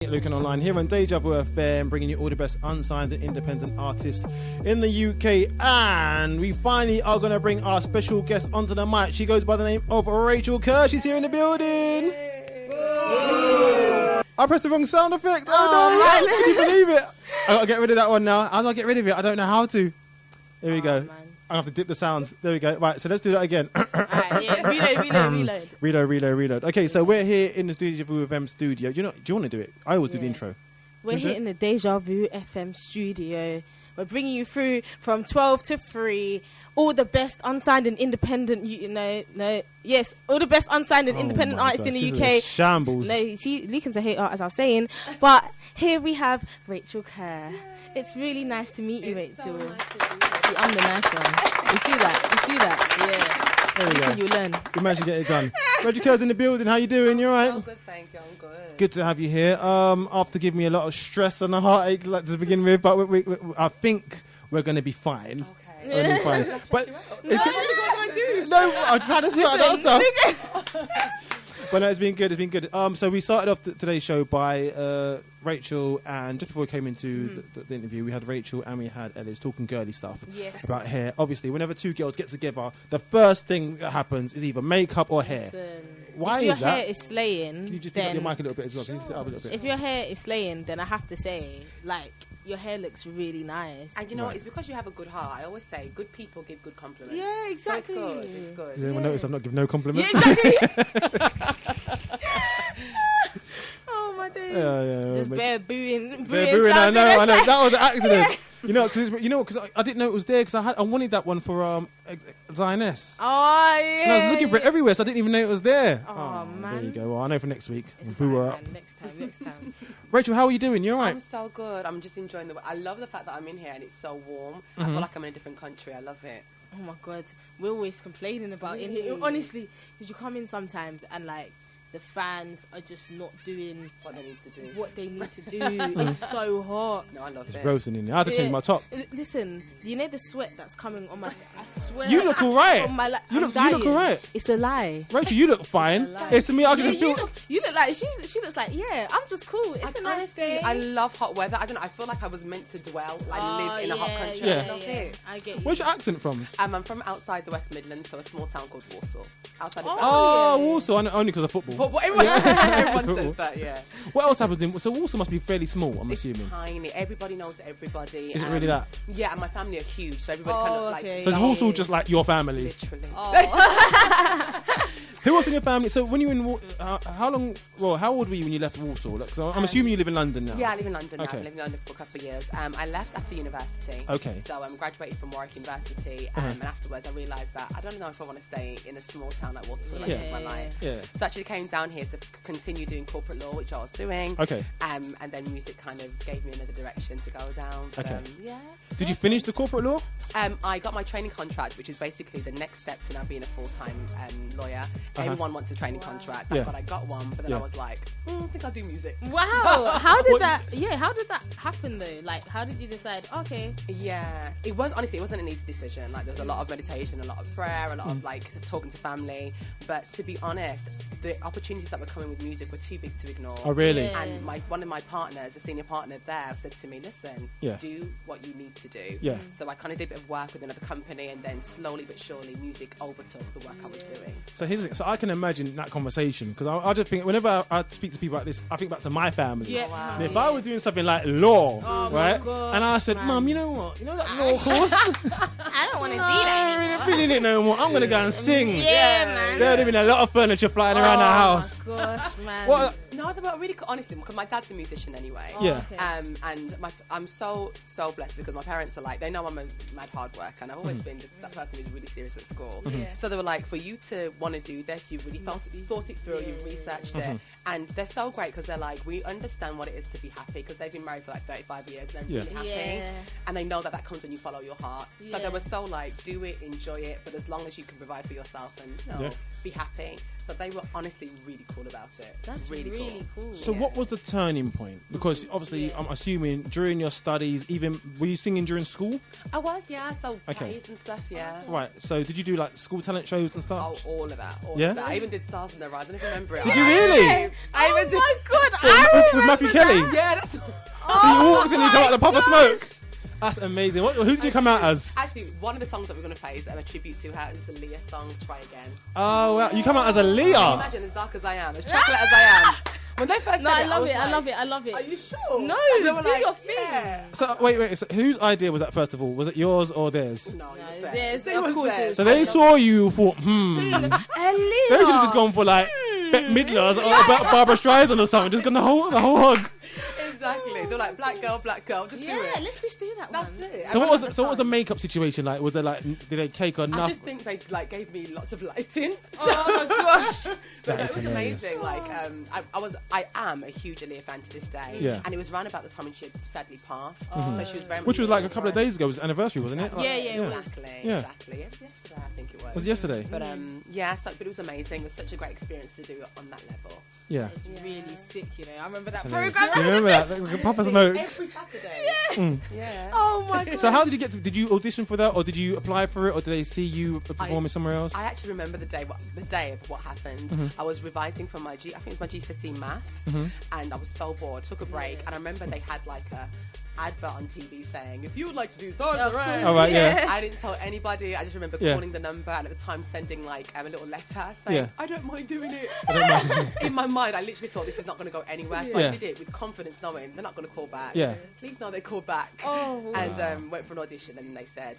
Lukan online here on Deja Vu FM, bringing you all the best unsigned and independent artists in the UK. And we finally are going to bring our special guest onto the mic. She goes by the name of Rachel Kerr. She's here in the building. I pressed the wrong sound effect. Oh no, can you believe it? I got to get rid of that one now. How do I get rid of it? I don't know how to. Here we go. Man. I have to dip the sounds. There we go. Right, so let's do that again. Reload. Okay, so we're here in the Deja Vu FM studio. Do you want to do it? I always do the intro. We're here in the Deja Vu FM studio. We're bringing you through from 12 to 3. All the best unsigned and independent, all the best unsigned and independent artists in the UK. Is a shambles. No, you see, Lukan's a hater, as I was saying. But here we have Rachel Kerr. It's really nice to meet you, Rachel. So nice to meet you. See, I'm the nice one. You see that? Yeah. There we go. You learn. You managed to get it done. Rachel Kerr's in the building. How you doing? You all right? I'm good, thank you. I'm good. Good to have you here. After giving me a lot of stress and a heartache like, to begin with, but I think we're going to be fine. Okay. We're gonna be fine. But No, I'm trying to see that stuff. But no, it's been good. It's been good. So we started off today's show by Rachel, and just before we came into the interview, we had Rachel and we had Ellis talking girly stuff about hair. Obviously, whenever two girls get together, the first thing that happens is either makeup or hair. Why is that? If your hair is slaying, can you just pick up your mic a little bit as well? Can you just sit up a little bit? If your hair is slaying, then I have to say, like, your hair looks really nice. And you know what? It's because you have a good heart. I always say, good people give good compliments. Yeah, exactly. So it's good. Does anyone notice I've not given no compliments? Yeah, exactly. Oh my days. Yeah. Just bare booing. I know. That was an accident. Yeah. Because I didn't know it was there because I wanted that one for Zioness. Oh yeah. And I was looking for it everywhere, so I didn't even know it was there. Oh man. There you go. Well, I know for next week. It's fine, man. Next time. Rachel, how are you doing? You all right? I'm so good. I'm just enjoying I love the fact that I'm in here and it's so warm. I feel like I'm in a different country. I love it. Oh my god, we're always complaining about in here. Honestly, because you come in sometimes and like the fans are just not doing what they need to do. It's so hot. No, I love it. It's roasting in there. I have to change my top. Listen, you know the sweat that's coming on my. I swear. You look alright. You look alright. It's a lie. Rachel, you look fine. It's to me. I can feel. You look like she looks like I'm just cool. It's a nice day. I love hot weather. I don't know. I feel like I was meant to dwell and live in a hot country. Yeah. I love it. I get you. Where's your accent from? I'm from outside the West Midlands, so a small town called Warsaw. Outside of Warsaw. Only because of football. Everyone says that, yeah. What else happens in... So Warsaw must be fairly small, I'm assuming. Tiny. Everybody knows everybody. Is it really that? Yeah, and my family are huge, so everybody kind of like... So is Warsaw just like your family? Literally. Who else in your family? So when you were in... how old were you when you left Warsaw? Like, so I'm assuming you live in London now. Yeah, I live in London now. Okay. I've lived in London for a couple of years. I left after university. Okay. So I graduated from Warwick University, and afterwards I realised that I don't know if I want to stay in a small town like Warsaw for the rest of my life. Yeah. So I actually came down here to continue doing corporate law, which I was doing. Okay. And then music kind of gave me another direction to go down. But, okay. Yeah. Did you finish the corporate law? I got my training contract, which is basically the next step to now being a full-time lawyer. Everyone wants a training contract. Thank God I got one, but then I was like, I think I'll do music. Wow. How did that happen though? Like, how did you decide, okay? Yeah. It wasn't an easy decision. Like, there was a lot of meditation, a lot of prayer, a lot of like talking to family. But to be honest, the opportunities that were coming with music were too big to ignore. Oh, really? Yeah. And one of my partners, the senior partner there, said to me, listen, do what you need to do. Yeah. So I kind of did a bit of work with another company, and then slowly but surely music overtook the work I was doing. So here's the thing. So I can imagine that conversation, because I just think whenever I speak to people like this, I think back to my family. Yeah. Wow. And if I was doing something like law, right? My God, and I said, Mum, you know what? You know that law course? I don't want to do that anymore. I'm feeling it no more. I'm going to go and sing. Yeah, man. There would have been a lot of furniture flying around the house. Oh, my gosh, man. What? No, they were really, honestly, because my dad's a musician anyway. Yeah. Okay. And I'm so blessed because my parents are like, they know I'm a mad hard worker, and I've always been just that person who's really serious at school. So they were like, for you to want to do this, you really thought it through, you researched it, and they're so great because they're like, we understand what it is to be happy, because they've been married for like 35 years and they're really happy, and they know that comes when you follow your heart. So they were so like, do it, enjoy it, but as long as you can provide for yourself and be happy. So they were honestly really cool about it. That's really cool. So what was the turning point? Because obviously, I'm assuming during your studies, even were you singing during school? I was, yeah. So plays and stuff, yeah. Right. So did you do like school talent shows and stuff? Oh, all of that. All Yeah? of that. I even did Stars in the Rise. I don't know if you remember it. Did you really? I even did. my god! With Matthew Kelly? Yeah, that's. So you walked in and you come out the Papa Smoke. That's amazing. Who did you come out as? Actually, one of the songs that we're going to play is a tribute to her. It was a Leah song, Try Again. Oh, wow. You come out as a Can you Leah. imagine, as dark as I am, as chocolate as I am. When they first said I it, love was it. like, I love it. Are you sure? No, And they were do like, your thing. Yeah. So wait. So whose idea was that? First of all, was it yours or theirs? No, it was theirs. theirs. It Of was course theirs. So they saw you, thought, Aaliyah. They should have just gone for like Bette Midler's or Barbara Streisand or something. Just gone the whole hog. Exactly. They're like, black girl, just do it. Let's just do that That's one. it. So And what was the makeup situation like? Was there like did they cake or I nothing? just think they like gave me lots of lighting. Oh my gosh. But no, is it was hilarious. amazing. Like, I am a huge Aaliyah fan to this day. Yeah. And it was around about the time when she had sadly passed. So she was very much. Which was like a couple of days ago. It was anniversary, wasn't it? Yeah, it was. Exactly. Yeah. Exactly. It was yesterday, I think it was. Was it yesterday? But yeah, so, but it was amazing. It was such a great experience to do it on that level. Yeah. It's really sick, you know. I remember that Hilarious. program. Do you remember that? Like Papa Smoke. Every Saturday. Yeah. Oh my god. So how did you get to? Did you audition for that, or did you apply for it, or did they see you performing somewhere else? I actually remember the day of what happened. I was revising for my I think it was my GCSE maths, and I was so bored. Took a break, and I remember they had like a advert on TV saying, "If you would like to do Stars in the Rain." Oh right, yeah. I didn't tell anybody. I just remember calling the number, and at the time sending like a little letter saying, "I don't mind doing it." In my mind, I literally thought this is not going to go anywhere, so I did it with confidence, knowing they're not going to call back. Yeah. Please no, they called back. Oh. And went for an audition, and they said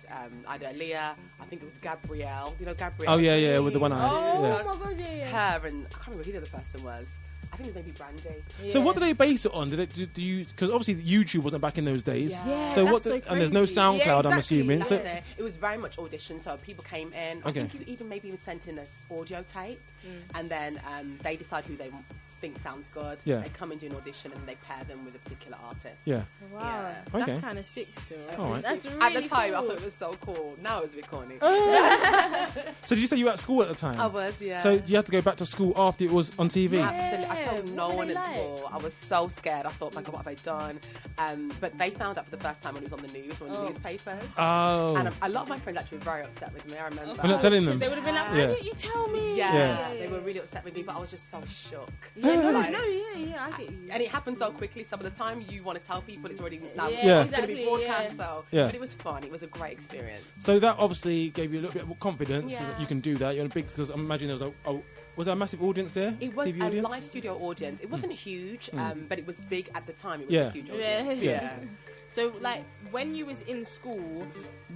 either Leah, I think it was Gabrielle. You know Gabrielle? Oh yeah, with the one eye. Oh Yeah. my god, yeah. Her and I can't remember who the other person was. I think it was maybe Brandy. So what did they base it on? Did it do you? Because obviously YouTube wasn't back in those days. Yeah, So that's what? so And there's no crazy. SoundCloud, Yeah, I'm exactly. assuming. That's So it. It was very much audition, so people came in. I think you even maybe even sent in a audio tape, and then they decide who they think sounds good. Yeah. They come and do an audition, and they pair them with a particular artist. yeah. Wow. Yeah. Okay. That's kind of sick still. All right. That's really At the time, cool. I thought it was so cool. Now it's a bit corny. So did you say you were at school at the time? I was, yeah. So you had to go back to school after it was on TV? Absolutely. I told no What were one they at like? school. I was so scared. I thought, my God, what have I done? But they found out for the first time when it was on the news, or in the newspapers. Oh. And a lot of my friends actually were very upset with me. I remember. We're not telling them. They would have been like, why Yeah. didn't you tell me? Yeah, they were really upset with me, but I was just so shook. Yeah, no, Like, yeah, I get you. and it happened so quickly. So by the time you want to tell people, it's already now Yeah, it's going to be exactly, broadcast. yeah. So, Yeah. but it was fun. It was a great experience. So that obviously gave you a little bit of confidence Yeah. that you can do that. You're in a big, because I imagine there was there a massive audience there? It was TV a audience? live studio audience. It wasn't huge, but it was big at the time. It was Yeah. a huge Yeah. audience. Yeah. So, like, when you was in school,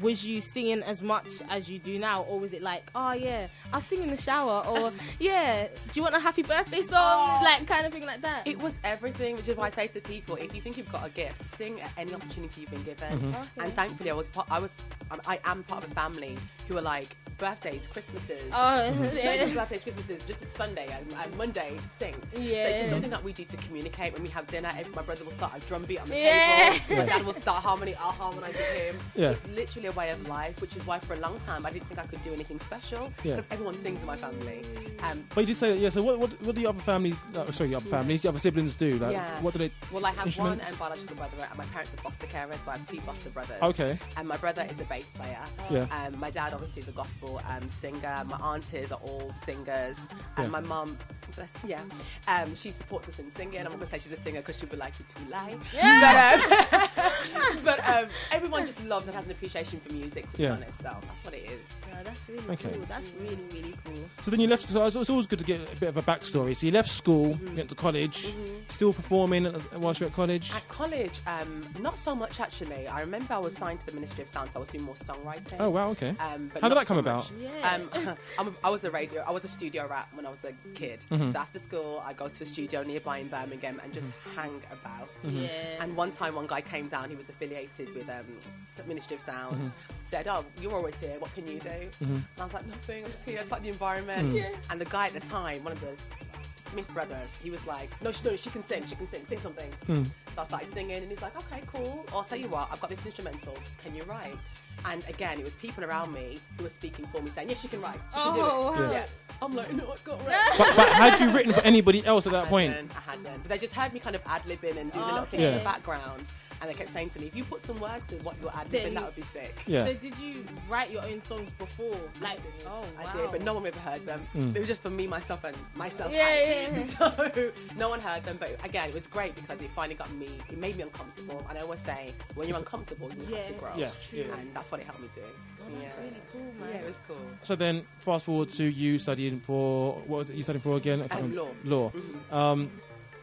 was you singing as much as you do now, or was it like, oh yeah, I'll sing in the shower, or yeah, do you want a happy birthday song, like kind of thing like that? It was everything, which is why I say to people, if you think you've got a gift, sing at any opportunity you've been given. And thankfully, I am part of a family who are like, birthdays, Christmases, birthdays, Christmases, just a Sunday and Monday, sing. So it's just something that we do to communicate. When we have dinner, my brother will start a drum beat on the table. My dad will start harmony, I'll harmonise with him. Yeah. It's literally a way of life, which is why for a long time I didn't think I could do anything special, because everyone sings in my family. But you did say, yeah, so what do the other families, the other siblings do? Like, Yeah. what do they, Well, I have one instruments? biological brother, and my parents are foster carers, so I have two foster brothers. Okay. And my brother is a bass player. Yeah. My dad obviously is a gospel singer. My aunties are all singers. And my mum, she supports us in singing. I'm not going to say she's a singer because she'll be like, you're too loud. But everyone just loves and has an appreciation for music, to be honest. So that's what it is. Yeah, that's really Okay. cool. That's really, really cool. So then you left, so it's always good to get a bit of a backstory. So you left school, went to college, still performing whilst you're at college? At college, not so much actually. I remember I was signed to the Ministry of Sound, so I was doing more songwriting. Oh, wow, okay. But How did not that come so about? much. Yeah. I was a studio rat when I was a kid. So after school, I go to a studio nearby in Birmingham and just hang about. Yeah. And one time, one guy came down. He was affiliated with Ministry of Sound. Said, "Oh, you're always here. What can you do?" And I was like, "Nothing. I'm just here. I just like the environment." And the guy at the time, one of the Smith brothers, he was like, "No, she can sing. She can sing something." So I started singing, and he's like, "Okay, cool. I'll tell you what. I've got this instrumental. Can you write?" And again, it was people around me who were speaking for me, saying, "Yes, she can write. She can do it." Wow. Yeah. Oh, I'm like, no, I got right. But had you written for anybody else at that point? I hadn't. But they just heard me kind of ad-libbing and doing a little thing in the background. And they kept saying to me, if you put some words to what you're ad-libbing, that would be sick. Yeah. So did you write your own songs before? Like, I did, but no one ever heard them. It was just for me, myself, and myself. Yeah. So no one heard them. But again, it was great because it finally got me, it made me uncomfortable. And I always say, when you're uncomfortable, you have to grow. Yeah. And that's what it helped me do. That's really cool, man. Yeah, it was cool. So then, fast forward to you studying for, what was it you studying for again? Law.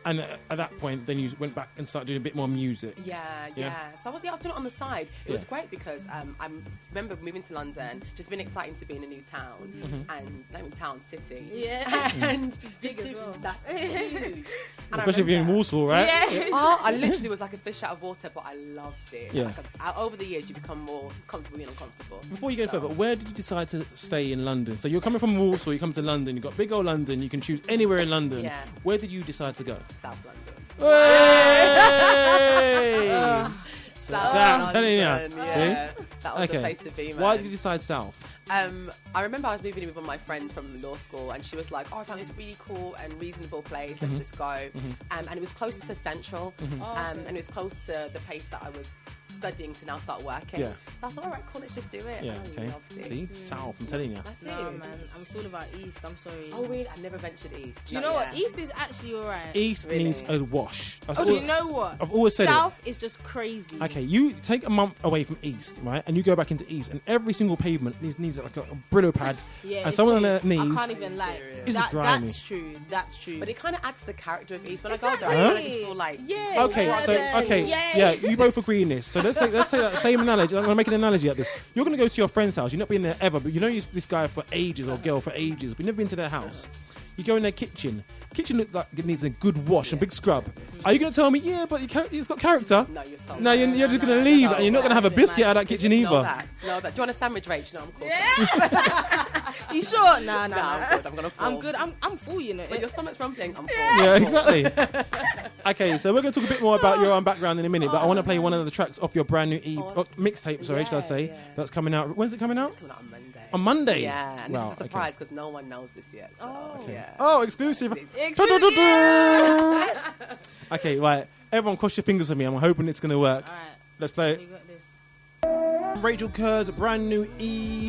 And at that point, then you went back and started doing a bit more music. Yeah. So I was doing it on the side. It was great because I remember moving to London, just been exciting to be in a new town, and not even town, city. Yeah. And Big as well. That's huge. And Especially if you're in Warsaw, right? Yeah. I literally was like a fish out of water, but I loved it. Yeah. Like, over the years, you become more comfortable and uncomfortable. Before you go further, where did you decide to stay in London? So you're coming from Warsaw, you come to London, you've got big old London, you can choose anywhere in London. Yeah. Where did you decide to go? South London. Hey! South I'm telling you. London, yeah. See? That was the place to be, man. Why did you decide South? I remember I was moving in with one of my friends from law school, and she was like, "Oh, I found this really cool and reasonable place. Let's just go." And it was close to Central, and it was close to the place that I was studying to now start working. Yeah. So I thought, all right, cool, let's just do it. Yeah, And I okay. loved it. See? South, I'm telling you. That's No, it. man. I'm all about East. I'm sorry. Oh, really? I never ventured east. Do you know what? East is actually alright. East Really? needs a wash. That's Do all- you know what? I've always said South is just crazy. it. Okay, you take a month away from East, right? And you go back into East, and every single pavement needs like a Brillo pad. Yeah, and it's someone on true. their knees. I can't even lie. It's just grimy. That's true. That's true. But it kind of adds to the character of East. When I Exactly. go there, I kind of just feel like, Yeah. Okay, yeah, so yeah. yeah, you both agree in this. So let's take that same analogy. I'm going to make an analogy at this. You're going to go to your friend's house. You've not been there ever, but you know this guy for ages or girl for ages, but you've never been to their house. You go in their kitchen. Kitchen looks like it needs a good wash, a big scrub. Are you going to tell me, yeah, but it's got character? no, you're so No, you're just going to leave, and you're not going to have a biscuit out of that kitchen No, either. that. No, that. Do you want a sandwich, Rach? No, I'm cool. You sure? Nah. No, I'm good. I'm going to fall. I'm good. I'm full, you know. When your stomach's rumbling, I'm full. Yeah, exactly. Okay, so we're going to talk a bit more about your own background in a minute, but I want to play one of the tracks off your brand new mixtape, should I say, that's coming out. When's it coming out? It's coming out on Monday. On Monday? Yeah, and Wow, this is a surprise because no one knows this yet. So, yeah. Oh, exclusive. Okay, right. Everyone cross your fingers for me. I'm hoping it's going to work. All right. Let's play it. You got this. Rachel Kerr's brand new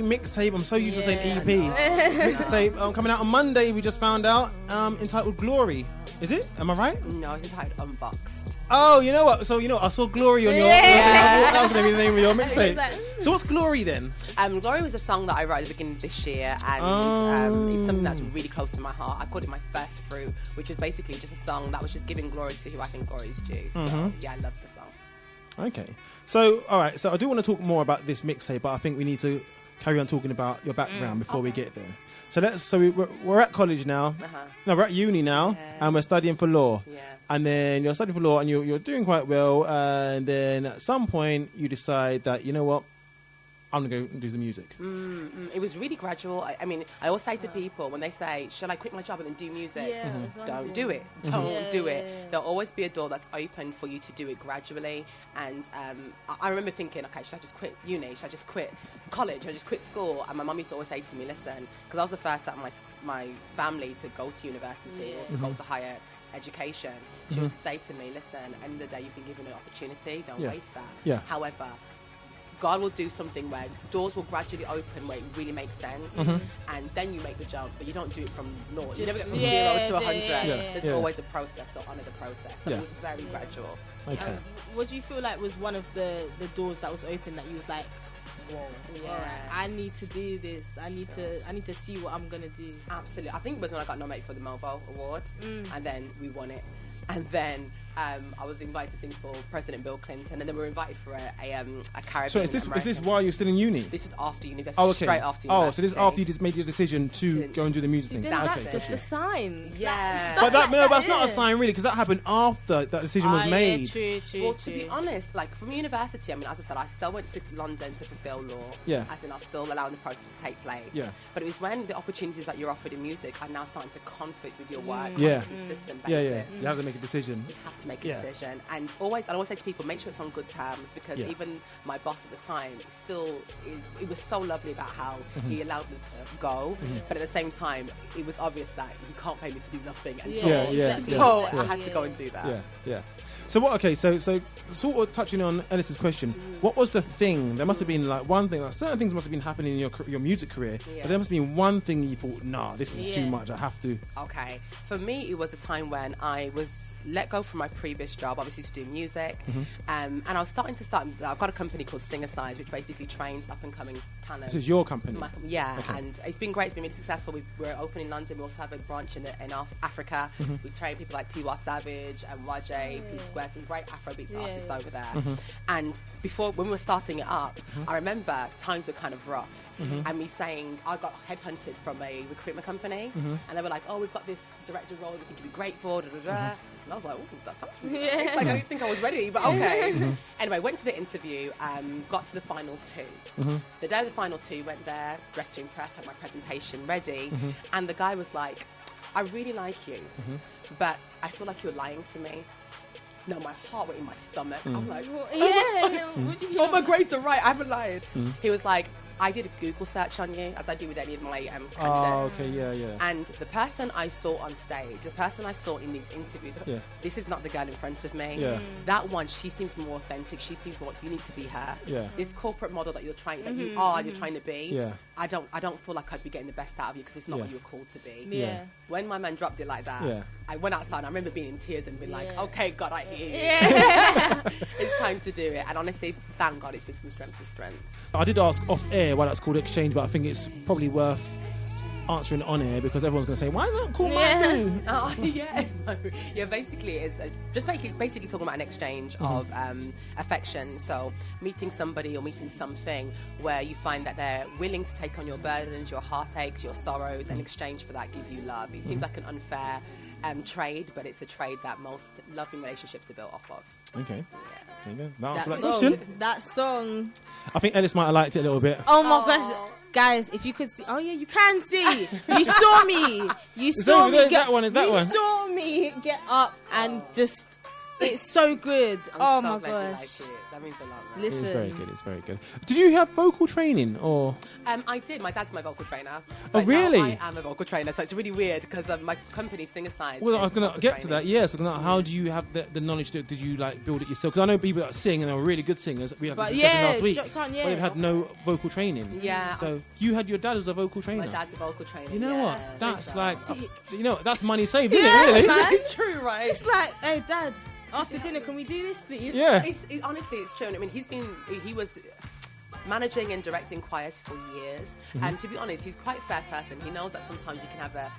mixtape. I'm so used to saying EP. Mixtape coming out on Monday, we just found out, entitled Glory. Is it? Am I right? No, it's entitled Unboxed. Oh, you know what? So, I saw Glory on your... I thought that was going to be the name of your mixtape. So what's Glory then? Glory was a song that I wrote at the beginning of this year, and it's something that's really close to my heart. I called it my first fruit, which is basically just a song that was just giving glory to who I think glory is due. So, yeah, I love the song. Okay. So, all right. So I do want to talk more about this mixtape, but I think we need to carry on talking about your background before we get there. So we're at college now. No, we're at uni now, and we're studying for law. Yeah. And then you're studying for law, and you're doing quite well. And then at some point, you decide that, you know what, I'm going to go and do the music. It was really gradual. I mean, I always say to people when they say, shall I quit my job and then do music? Yeah, that's what I'm Don't doing. do it. Don't do it. Yeah. There'll always be a door that's open for you to do it gradually. And I remember thinking, okay, should I just quit uni? Should I just quit college? Should I just quit school? And my mum used to always say to me, listen, because I was the first out of my family to go to university or to go to higher education. She would say to me, listen, at the end of the day, you've been given an opportunity. Don't waste that. Yeah. However, God will do something where doors will gradually open where it really makes sense, and then you make the jump, but you don't do it from naught. You never get from 0 to 100. There's always a process, so honor the process. So it was very gradual. Okay. What do you feel like was one of the doors that was open that you was like, whoa, alright, I need to do this. I need to see what I'm gonna do. Absolutely. I think it was when I got nominated for the Melvo Award, and then we won it. And then I was invited to sing for President Bill Clinton, and then we were invited for a Caribbean. So is this while you're still in uni? This was after university. Oh, okay. Straight after university. Oh, so this is after you just made your decision to go and do the music thing. Then Okay, that's just a sign. Yeah. but that's not a sign really, because that happened after that decision was made. True. Well, to be honest, like from university, I mean, as I said, I still went to London to fulfil law. Yeah. As in, I was still allowing the process to take place. Yeah. But it was when the opportunities that you're offered in music are now starting to conflict with your work Yeah. on a consistent Yeah, basis. yeah. You have to make a decision. You have to to make a decision. And I always say to people, make sure it's on good terms, because even my boss at the time it was so lovely about how he allowed me to go, but at the same time, it was obvious that he can't pay me to do nothing until so I had to go and do that. Yeah. So what? Okay, so sort of touching on Ellis's question, what was the thing? There must have been like one thing. Like certain things must have been happening in your music career, but there must have been one thing you thought, nah, this is too much. I have to. Okay, for me, it was a time when I was let go from my previous job, obviously to do music, and I was starting. I've got a company called Singer Size, which basically trains up and coming talent. This is your company. And it's been great. It's been really successful. We're open in London. We also have a branch in Africa. We train people like Tiwa Savage and Rajay, P-Square, some great Afrobeats artists over there. And when we were starting it up, I remember times were kind of rough. And me saying, I got headhunted from a recruitment company, and they were like, oh, we've got this director role that we think you'd be great for, And I was like, oh, that sounds really nice. Like, I didn't think I was ready, but okay. Anyway, went to the interview, got to the final two. The day of the final two, went there, dressed to impress, had my presentation ready, and the guy was like, I really like you, but I feel like you're lying to me. No, my heart went in my stomach. I'm like, oh, my grades are right, I haven't lied. He was like, I did a Google search on you, as I do with any of my candidates. Oh, okay, yeah. And the person I saw on stage, the person I saw in these interviews, this is not the girl in front of me. Yeah. That one, she seems more authentic. She seems more, you need to be her. Yeah. This corporate model that you're trying, that you're trying to be. Yeah. I don't feel like I'd be getting the best out of you, because it's not what you're called to be. Yeah. When my man dropped it like that, I went outside and I remember being in tears and being like, okay, God, I hear you. It's time to do it. And honestly, thank God, it's been from strength to strength. I did ask off air why that's called exchange, but I think it's probably worth answering on air, because everyone's going to say, why not call mine? Yeah, basically it's just basically talking about an exchange of affection. So meeting somebody or meeting something where you find that they're willing to take on your burdens, your heartaches, your sorrows, and in exchange for that give you love. It seems like an unfair trade, but it's a trade that most loving relationships are built off of. Okay. There you go. That song. I think Ellis might have liked it a little bit. Oh my gosh. Guys, if you could see. Oh, yeah, you can see. You saw me. You saw me. You saw me get up and just. It's so good. I'm my so glad you gosh. like it. That means a lot, man. Listen. It's very good. Did you have vocal training or? I did. My dad's my vocal trainer. Oh, really? I am a vocal trainer, so it's really weird because my company, Singer Size. Well, I was going to get to that. Yes. How do you have the knowledge? Did you like build it yourself? Because I know people that sing and are really good singers. We had this discussion last week. But they've had no vocal training. Yeah. So your dad was a vocal trainer. My dad's a vocal trainer. You know what? That's like, that's money saved, isn't it? Really? Man. It's true, right? It's like, hey, Dad. After dinner, can we do this, please? Yeah. Honestly, it's true. I mean, he was managing and directing choirs for years. And to be honest, he's quite a fair person. He knows that sometimes you can have a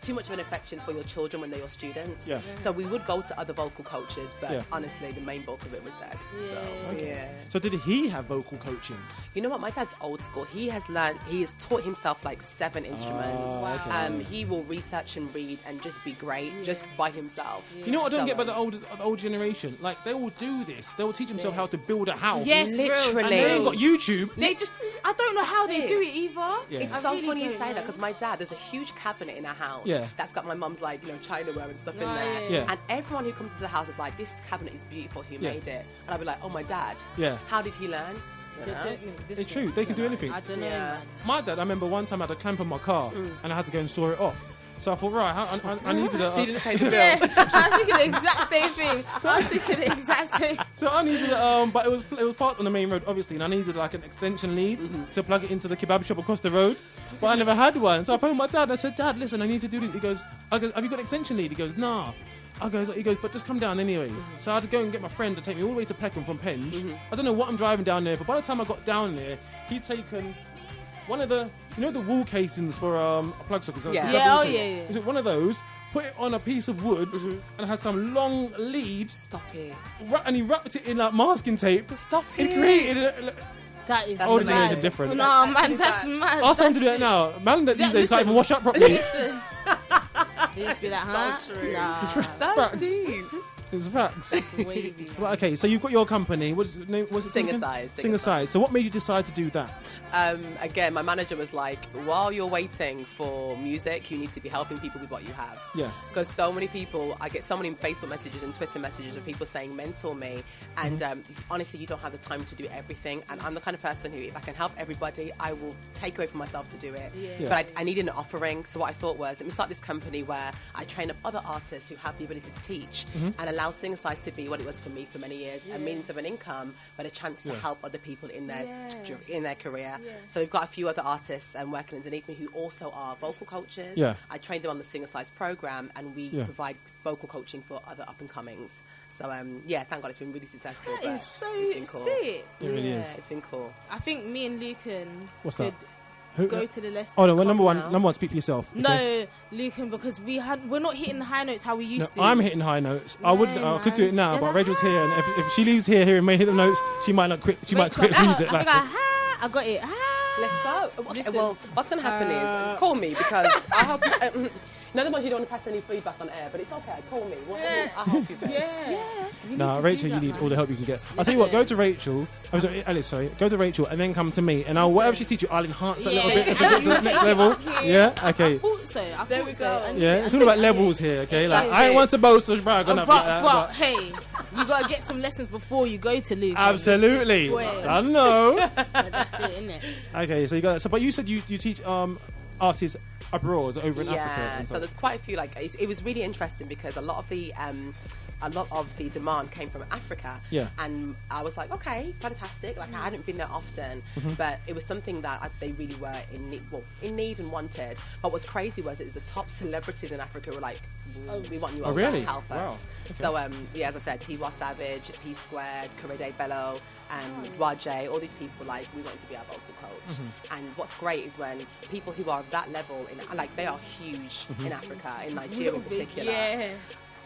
too much of an affection for your children when they're your students. Yeah. So we would go to other vocal coaches, but honestly, the main bulk of it was Dad. So did he have vocal coaching? You know what? My dad's old school. He has taught himself like 7 instruments. Wow. He will research and read and just be great just by himself. You know what I don't get about the old generation? Like, they will do this. They will teach themselves how to build a house. Yes, literally. And they ain't got YouTube. I don't know how they do it either. Yeah. It's so funny you say that, because my dad, there's a huge cabinet in our house that's got my mum's chinaware and stuff in there. Yeah. And everyone who comes to the house is like, this cabinet is beautiful, who made it? And I'll be like, oh, my dad. Yeah. How did he learn? It's true. They can do anything. I don't know. My dad, I remember one time I had a clamp on my car and I had to go and saw it off. So I thought, right, I needed a... So you didn't pay the bill? Yeah, I was thinking the exact same thing. So I needed, but it was parked on the main road, obviously, and I needed like an extension lead to plug it into the kebab shop across the road. But I never had one. So I phoned my dad. I said, Dad, listen, I need to do this. He goes, have you got an extension lead? He goes, nah. He goes, but just come down anyway. So I had to go and get my friend to take me all the way to Peckham from Penge. I don't know what I'm driving down there for. By the time I got down there, he'd taken one of the, the wall casings for plug sockets. Yeah. Is it one of those? Put it on a piece of wood and had some long lead. Stop it. And he wrapped it in like masking tape. Stop it. It created that is older generation different. No, man, that's mad. Ask someone to do it now. Man, these days can't even wash up properly. Listen. They just be like, huh? So true. Nah. That's deep. It's facts. It's wavy. Well, okay, so you've got your company. What's the name? What's it Singer again? Size. Singer Size. So what made you decide to do that? Again, my manager was like, while you're waiting for music, you need to be helping people with what you have. Yeah. Because so many people, I get so many Facebook messages and Twitter messages of people saying, mentor me. And honestly, you don't have the time to do everything. And I'm the kind of person who, if I can help everybody, I will take away from myself to do it. Yeah. But I needed an offering. So what I thought was, let me start this company where I train up other artists who have the ability to teach and allow Singer Size to be what it was for me for many years, a means of an income, but a chance to help other people in their career. Yeah. So we've got a few other artists working underneath me who also are vocal coaches. Yeah. I train them on the Singer Size program, and we provide vocal coaching for other up and comings. So thank God it's been really successful. That is so it's been cool. sick. It really is. It's been cool. I think me and Lukan What's could that? Who? go to the lesson. Oh no! Well, Course number one, speak for yourself. Okay? No, Lukan, because we're not hitting the high notes how we used to. I'm hitting high notes. I wouldn't. I could do it now, Yeah, but like, Rachel's here, and if she leaves here and may hit the notes, she might not quit. She might quit music. I Like, I got it. Let's go. Okay, Listen, well, what's going to happen is call me because I'll help you. In other words, you don't want to pass any feedback on air, but it's okay. Call me. I'll help you. Yeah. no, Rachel, you need all the help you can get. I'll tell you what. Go to Rachel. I'm sorry, Alice. Sorry. Go to Rachel and then come to me, and whatever she teach you, I'll enhance that little bit as I get to the next level. Yeah. Okay. I thought so. There we go. Yeah. It's all about levels here. Okay. Like I ain't want to boast or brag on that. But hey, you gotta get some lessons before you go to Lukan. Absolutely. Boy. I know. That's it, isn't it? Okay. So you got. So, but you said you teach artists abroad over in Africa. Yeah, and so stuff. there's quite a few. Like it was really interesting because a lot of the demand came from Africa. Yeah. And I was like, okay, fantastic. Like I hadn't been there often, but it was something that they really were in need and wanted. But what's crazy was it was the top celebrities in Africa were like, we want you over really? to help Wow. us. Okay. So as I said, Tiwa Savage, P Squared, Korede Bello, and Rajay, all these people, like, we want to be our vocal coach. And what's great is when people who are of that level, they are huge in Africa, in Nigeria in particular. Yeah.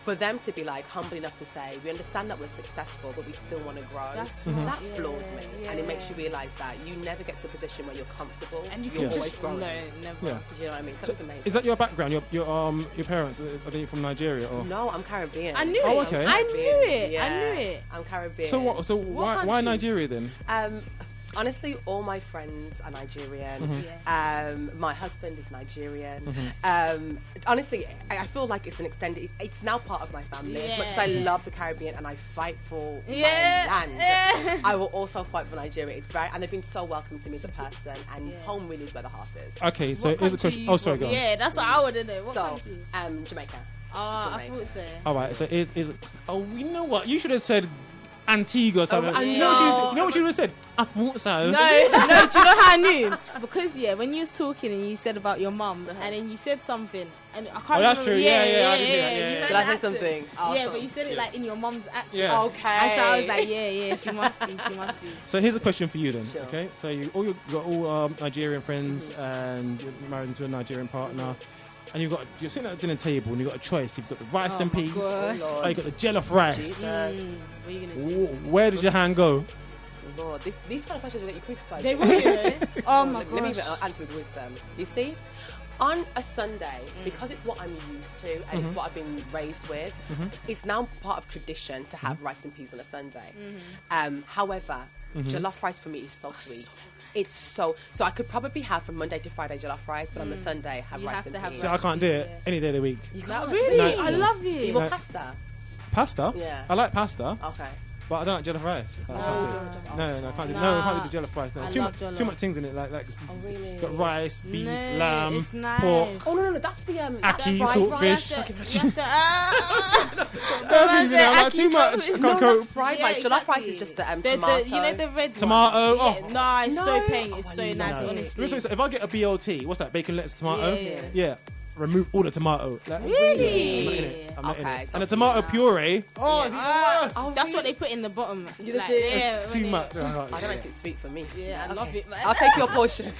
For them to be like humble enough to say, we understand that we're successful, but we still want to grow. That's smart. That floors me, Yeah. and it makes you realise that you never get to a position where you're comfortable. And you you're can always just growing. no, never. Yeah. Do you know what I mean? So it's amazing. Is that your background? Your parents are they from Nigeria or? No, I'm Caribbean. I knew Oh, it. okay. I knew it. Yeah, I knew it. I'm Caribbean. So what? So why country? Nigeria then? Honestly, all my friends are Nigerian. My husband is Nigerian. Honestly, I feel like it's an extended. It's now part of my family. As much as I love the Caribbean and I fight for my land, I will also fight for Nigeria. It's very, and they've been so welcoming to me as a person. And home really is where the heart is. Okay, so What here's a country question. you Oh, sorry, from? go on. Yeah, that's what I want to know. What So, country? Jamaica. Oh, I Jamaica. thought so. All right, so is oh, you know what? You should have said Antigua or something. I You know what she would have said? I thought so. No, do you know how I knew? Because when you was talking and you said about your mum, and then you said something, and I can't remember. that's true. Yeah, I did do that, You yeah. heard Did the I say accent. something? Oh, Yeah, so- but you said it like in your mum's accent. Yeah. Okay. And so I was like, yeah, she must be. So here's a question for you then. Sure. Okay, so you got all Nigerian friends and you're married to a Nigerian partner. And you're sitting at the dinner table and you've got a choice. You've got the rice and peas, gosh. Oh, or you've got the jollof rice. Jesus. What are you gonna do? Where does your hand go? Lord, these kind of questions will get you crucified. They will, you know. Oh my Let me gosh. answer with wisdom. You see, on a Sunday, because it's what I'm used to and it's what I've been raised with, it's now part of tradition to have rice and peas on a Sunday. However, jollof rice for me is so sweet. It's so I could probably have from Monday to Friday jollof rice, but on the Sunday have You rice have and to have peas. So I can't do it any day of the week. You Like, can't. really? No. I love it. Even No. pasta. Pasta? Yeah. I like pasta, Okay. but I don't like jollof rice. I can't do it. No, I can't do it. No, I can't do the jollof rice. No. I Too love much jollof. things in it. Like Oh really? got rice, beef, No, lamb, it's nice. pork. Oh no, that's the Ackee, fried saltfish. rice. You have to, Everything, I like too much. I can't No, cope. that's fried Yeah, rice. Jollof rice exactly. is just the The, tomato. you know the red Tomato. one? Oh. Yeah, nah, it's so No. paying. It's Oh, so I nice, love it. honestly. Listen, so if I get a BLT, what's that? Bacon, lettuce, tomato. Yeah. Remove all the tomato. Like, Really? I'm not in it. I'm not in Okay, it. so And the tomato puree. Oh, it's even worse. Oh, That's really? what they put in the bottom. You Like, do? yeah, Too when much. I don't make it sweet for me. Yeah, I love it, man. I'll take your portion.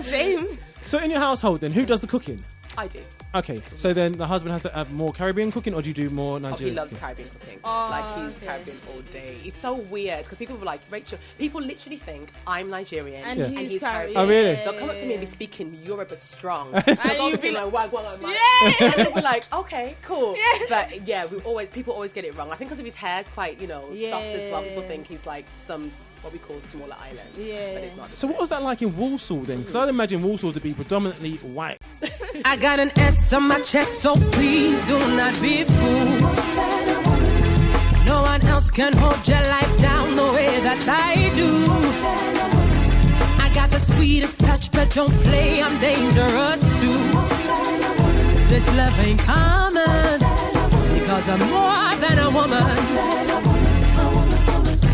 Same. So in your household, then, who does the cooking? I do. Okay, so then the husband has to have more Caribbean cooking, or do you do more Nigerian? He loves Caribbean cooking. Oh, Like, he's Caribbean all day. It's so weird because people were like, Rachel, people literally think I'm Nigerian and he's Caribbean. Oh, really? They'll come up to me and be speaking Yoruba strong. And They'll be like, wag, wag, wag. And they'll be like, okay, cool. But yeah, people always get it wrong. I think because of his hair is quite, soft as well. People think he's like some what we call smaller island. Yeah. But it's not. So what was that like in Walsall then? Because I'd imagine Walsall to be predominantly white. I got an S on my chest, so please do not be fooled. No one else can hold your life down the way that I do. I got the sweetest touch, but don't play, I'm dangerous too. This love ain't common, because I'm more than a woman.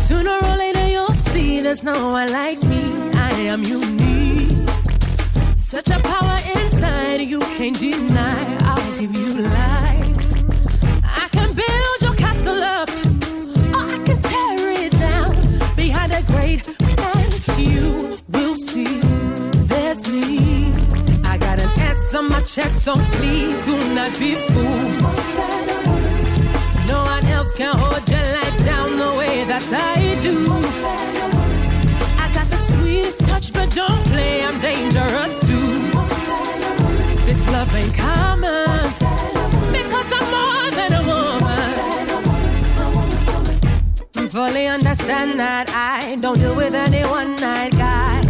Sooner or later you'll see there's no one like me. I am unique. Such a power inside you can't deny. I'll give you life. I can build your castle up, or I can tear it down. Behind a great man, you will see there's me. I got an S on my chest, so please do not be fooled. No one else can hold your life down the way that I do. I got the sweetest touch, but don't play, I'm dangerous too. This love ain't common, because I'm more than a woman. Fully understand that I don't deal with any one-night guy.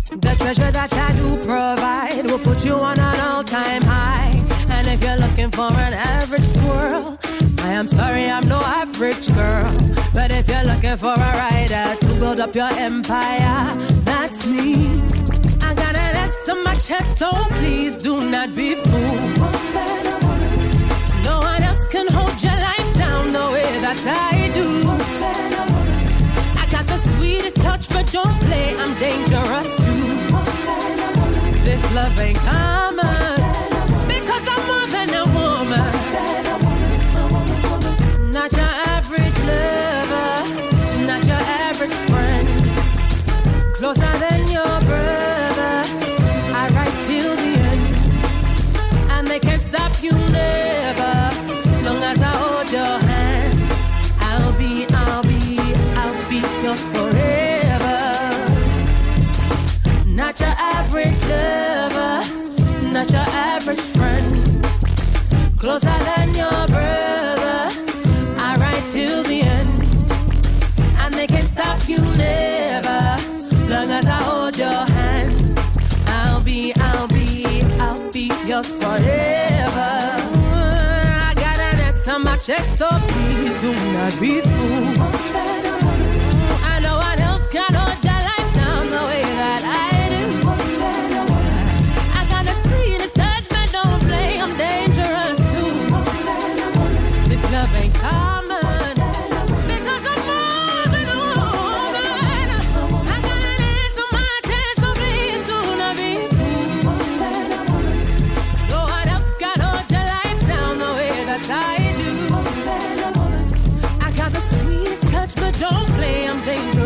The treasure that I do provide will put you on an all-time high. And if you're looking for an average twirl, I am sorry, I'm no average girl. But if you're looking for a rider to build up your empire, that's me. I got an S on my chest, so please do not be fooled. No one else can hold your life down the way that I do. I got the sweetest touch, but don't play, I'm dangerous too. This love ain't common, because I'm more than a woman. Not your average lover, not your average friend. Closer than your brother, I ride till the end. And they can't stop you never, long as I hold your hand. I'll be yours forever. Not your average lover, not your average friend. Closer than your brother, I ride till the end. And they can't stop you never, long as I hold your hand. I'll be yours forever. I got an S on my chest, so please do not be fooled. I know what else can hold your life down the way that I do. I got the sweetest touch, but don't play, I'm dangerous too. This love ain't common, because I'm more than a woman. I got an S on my chest, so please do not be fooled. No one else can hold your life down the way that I do. I got the sweetest touch, but don't play, I'm dangerous.